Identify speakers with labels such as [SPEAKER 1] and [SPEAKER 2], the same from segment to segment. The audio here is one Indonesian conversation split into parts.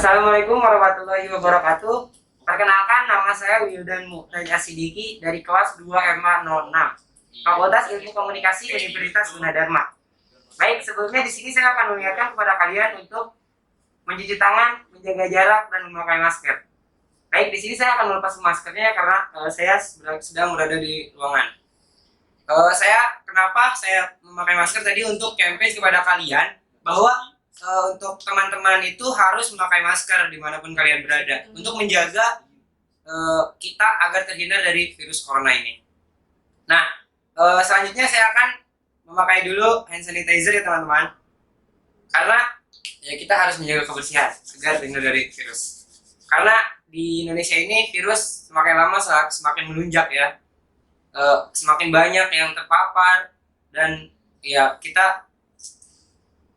[SPEAKER 1] Assalamualaikum warahmatullahi wabarakatuh. Perkenalkan, nama saya Wildan Muhtadi Asidiki dari kelas 2 MA 06, Fakultas Ilmu Komunikasi Universitas Gunadarma. Baik, sebelumnya di sini saya akan mengingatkan kepada kalian untuk mencuci tangan, menjaga jarak, dan memakai masker. Baik, di sini saya akan melepas maskernya karena saya sedang berada di ruangan. Kenapa saya memakai masker tadi untuk campaign kepada kalian bahwa untuk teman-teman itu harus memakai masker dimanapun kalian berada untuk menjaga kita agar terhindar dari virus corona ini. Nah, selanjutnya saya akan memakai dulu hand sanitizer ya teman-teman, karena ya kita harus menjaga kebersihan agar terhindar dari virus. Karena di Indonesia ini virus semakin lama semakin melunjak ya, semakin banyak yang terpapar dan ya kita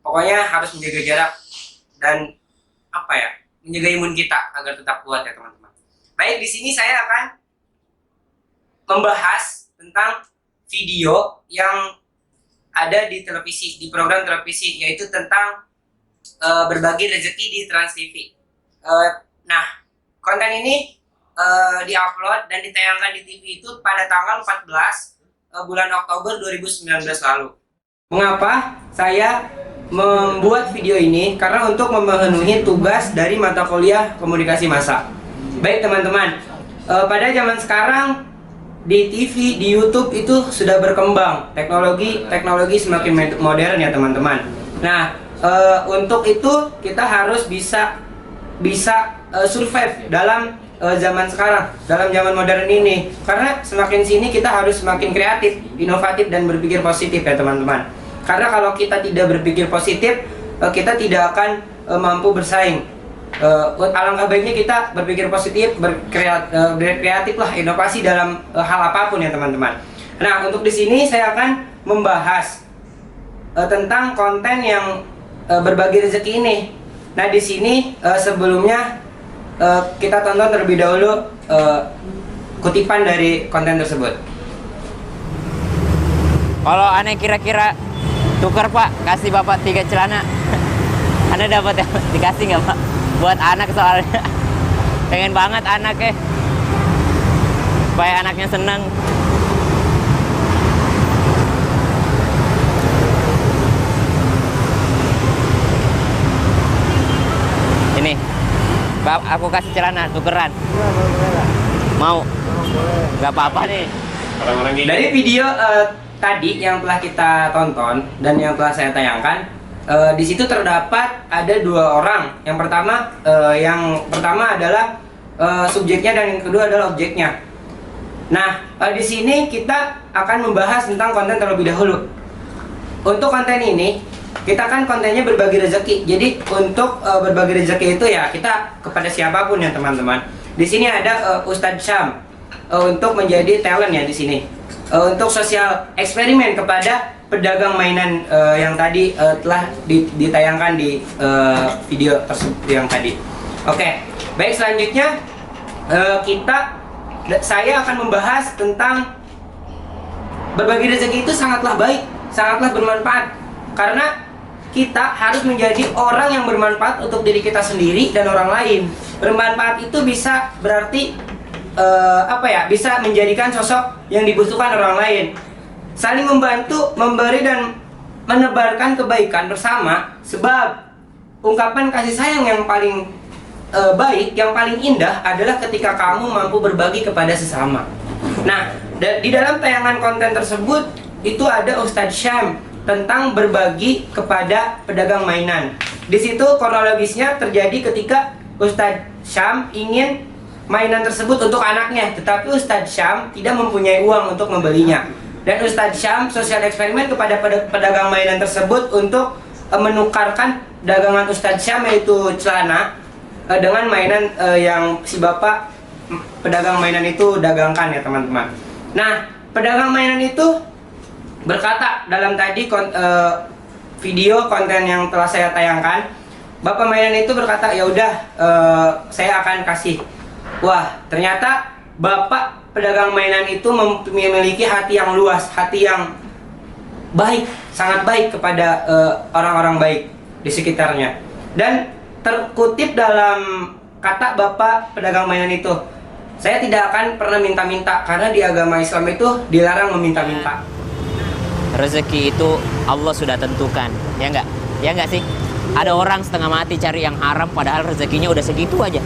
[SPEAKER 1] pokoknya harus menjaga jarak dan menjaga imun kita agar tetap kuat ya teman-teman. Baik, di sini saya akan membahas tentang video yang ada di televisi, di program televisi, yaitu tentang berbagi rezeki di Trans TV. Nah, konten ini diupload dan ditayangkan di TV itu pada tanggal 14 bulan Oktober 2019 lalu. Mengapa saya membuat video ini? Karena untuk memenuhi tugas dari mata kuliah komunikasi massa. Baik teman-teman, pada zaman sekarang di TV, di YouTube itu sudah berkembang, teknologi semakin modern ya teman-teman. Nah, untuk itu kita harus bisa survive dalam zaman sekarang, dalam zaman modern ini. Karena semakin sini kita harus semakin kreatif, inovatif, dan berpikir positif ya teman-teman. Karena kalau kita tidak berpikir positif, kita tidak akan mampu bersaing. Alangkah baiknya kita berpikir positif, berkreatif lah, inovasi dalam hal apapun ya teman-teman. Nah, untuk di sini saya akan membahas tentang konten yang berbagi rezeki ini. Nah, di sini sebelumnya kita tonton terlebih dahulu kutipan dari konten tersebut.
[SPEAKER 2] Kalau aneh kira-kira tukar pak, kasih bapak 3 celana. Anda dapat ya? Dikasih nggak pak? Buat anak soalnya. Pengen banget anaknya, supaya anaknya senang. Ini, aku kasih celana tukeran. Mau? Nggak apa-apa nih.
[SPEAKER 1] Dari video tadi yang telah kita tonton dan yang telah saya tayangkan, di situ terdapat ada 2 orang. Yang pertama adalah subjeknya dan yang kedua adalah objeknya. Nah, di sini kita akan membahas tentang konten terlebih dahulu. Untuk konten ini, kita kan kontennya berbagi rezeki. Jadi untuk berbagi rezeki itu ya kita kepada siapapun ya teman-teman. Di sini ada Ustadz Syam untuk menjadi talent ya di sini. Untuk sosial eksperimen kepada pedagang mainan yang tadi telah ditayangkan di video tersebut yang tadi. Oke, baik, selanjutnya saya akan membahas tentang berbagi rezeki itu sangatlah baik, sangatlah bermanfaat, karena kita harus menjadi orang yang bermanfaat untuk diri kita sendiri dan orang lain. Bermanfaat itu bisa berarti bisa menjadikan sosok yang dibutuhkan orang lain, saling membantu, memberi dan menebarkan kebaikan bersama. Sebab ungkapan kasih sayang yang paling baik, yang paling indah adalah ketika kamu mampu berbagi kepada sesama. Nah, di dalam tayangan konten tersebut itu ada Ustadz Syam tentang berbagi kepada pedagang mainan. Di situ kronologisnya terjadi ketika Ustadz Syam ingin mainan tersebut untuk anaknya, tetapi Ustadz Syam tidak mempunyai uang untuk membelinya. Dan Ustadz Syam sosial eksperimen kepada pedagang mainan tersebut untuk menukarkan dagangan Ustadz Syam, yaitu celana, dengan mainan yang si bapak pedagang mainan itu dagangkan ya teman-teman. Nah, pedagang mainan itu berkata dalam tadi video konten yang telah saya tayangkan, bapak mainan itu berkata, ya udah, saya akan kasih. Wah, ternyata bapak pedagang mainan itu memiliki hati yang luas, hati yang baik, sangat baik kepada orang-orang baik di sekitarnya. Dan terkutip dalam kata Bapak pedagang mainan itu, saya tidak akan pernah minta-minta karena di agama Islam itu dilarang meminta-minta.
[SPEAKER 2] Rezeki itu Allah sudah tentukan, ya enggak? Ya enggak sih? Ada orang setengah mati cari yang haram padahal rezekinya udah segitu aja.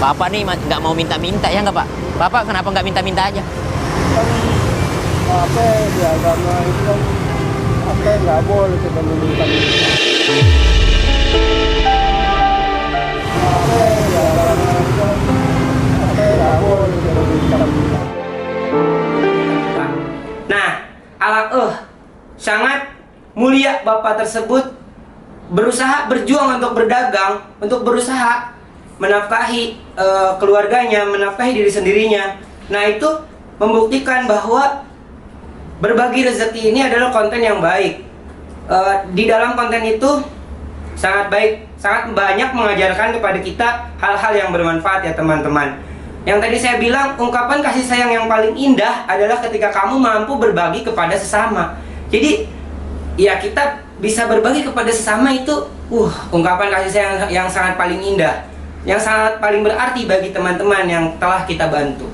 [SPEAKER 2] Bapak nih nggak mau minta-minta, ya nggak Pak? Bapak kenapa nggak minta-minta aja?
[SPEAKER 3] Kan apa di agama itu kan apa nggak boleh kita meminta-minta. Apa di agama itu kan apa nggak boleh kita meminta-minta.
[SPEAKER 1] Nah, sangat mulia Bapak tersebut berusaha berjuang untuk berdagang, untuk berusaha menafkahi keluarganya, menafkahi diri sendirinya. Nah, itu membuktikan bahwa berbagi rezeki ini adalah konten yang baik. Di dalam konten itu sangat baik, sangat banyak mengajarkan kepada kita hal-hal yang bermanfaat ya teman-teman. Yang tadi saya bilang, ungkapan kasih sayang yang paling indah adalah ketika kamu mampu berbagi kepada sesama. Jadi, ya kita bisa berbagi kepada sesama itu, ungkapan kasih sayang yang sangat paling indah, yang sangat paling berarti bagi teman-teman yang telah kita bantu.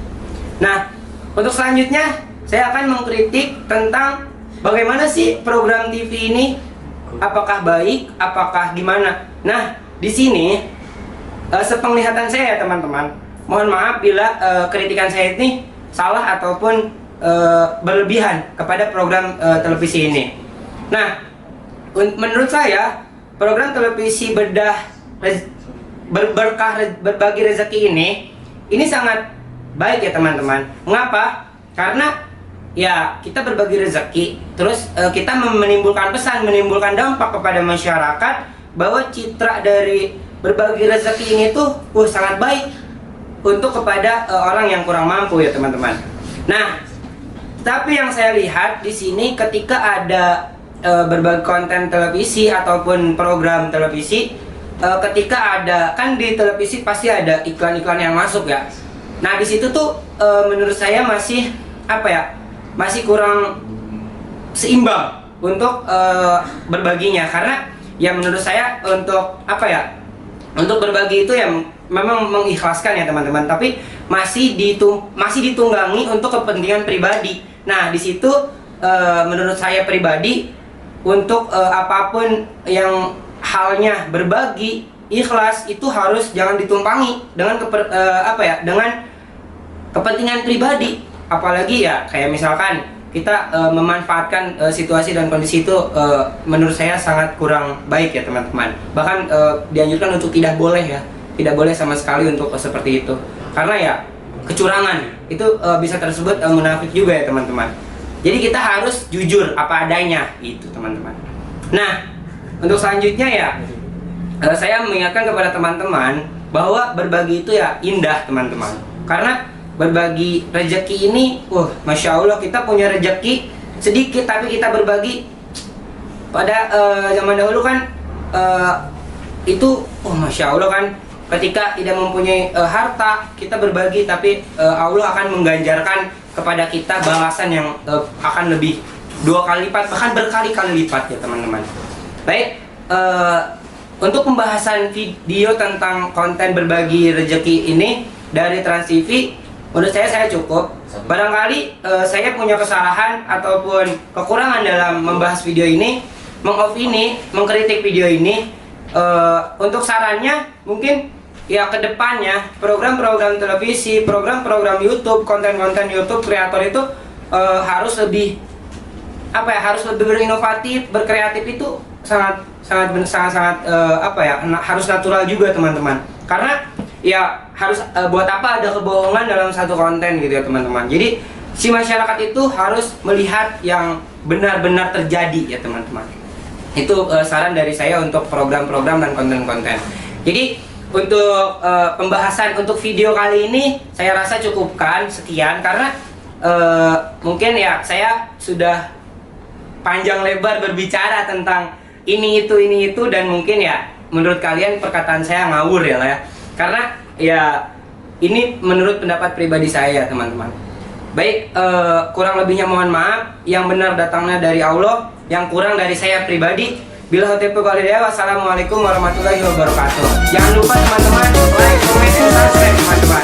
[SPEAKER 1] Nah, untuk selanjutnya saya akan mengkritik tentang bagaimana sih program TV ini, apakah baik, apakah gimana. Nah, di sini sepenglihatan saya ya teman-teman, mohon maaf bila kritikan saya ini salah ataupun berlebihan kepada program televisi ini. Nah, menurut saya program televisi berbagi rezeki ini sangat baik ya teman-teman. Mengapa? Karena ya kita berbagi rezeki, terus kita menimbulkan pesan, menimbulkan dampak kepada masyarakat bahwa citra dari berbagi rezeki ini tuh sangat baik untuk kepada orang yang kurang mampu ya teman-teman. Nah, tapi yang saya lihat di sini ketika ada berbagai konten televisi ataupun program televisi, ketika ada, kan di televisi pasti ada iklan-iklan yang masuk ya. Nah, di situ tuh menurut saya masih masih kurang seimbang untuk berbaginya, karena ya menurut saya untuk untuk berbagi itu ya memang mengikhlaskan ya teman-teman, tapi masih ditunggangi untuk kepentingan pribadi. Nah, di situ menurut saya pribadi, untuk apapun yang halnya berbagi, ikhlas itu harus jangan ditumpangi dengan dengan kepentingan pribadi. Apalagi ya kayak misalkan kita memanfaatkan situasi dan kondisi itu, menurut saya sangat kurang baik ya teman-teman. Bahkan dianjurkan untuk tidak boleh sama sekali untuk seperti itu, karena ya kecurangan itu bisa tersebut munafik juga ya teman-teman. Jadi kita harus jujur apa adanya gitu teman-teman. Nah, untuk selanjutnya ya saya mengingatkan kepada teman-teman bahwa berbagi itu ya indah teman-teman. Karena berbagi rezeki ini, Masya Allah, kita punya rezeki sedikit tapi kita berbagi. Pada zaman dahulu kan itu Masya Allah kan, ketika tidak mempunyai harta, kita berbagi, tapi Allah akan mengganjarkan kepada kita balasan yang akan lebih 2 kali lipat, bahkan berkali-kali lipat ya teman-teman. Baik, untuk pembahasan video tentang konten berbagi rezeki ini dari Trans TV, menurut saya cukup. Barangkali saya punya kesalahan ataupun kekurangan dalam membahas video ini, mengkritik video ini. Untuk sarannya mungkin ya kedepannya program-program televisi, program-program YouTube, konten-konten YouTube kreator itu harus lebih berinovatif, berkreatif, itu sangat harus natural juga teman-teman. Karena ya harus buat apa ada kebohongan dalam satu konten gitu ya teman-teman. Jadi si masyarakat itu harus melihat yang benar-benar terjadi ya teman-teman. Itu saran dari saya untuk program-program dan konten-konten. Jadi untuk pembahasan untuk video kali ini saya rasa cukupkan sekian, karena mungkin ya saya sudah panjang lebar berbicara tentang ini itu dan mungkin ya menurut kalian perkataan saya ngawur ya lah ya. Karena ya ini menurut pendapat pribadi saya teman-teman. Baik, kurang lebihnya mohon maaf. Yang benar datangnya dari Allah, yang kurang dari saya pribadi. Bila hotepu walhidayah, wassalamualaikum warahmatullahi wabarakatuh. Jangan lupa teman-teman like, comment, and subscribe teman-teman.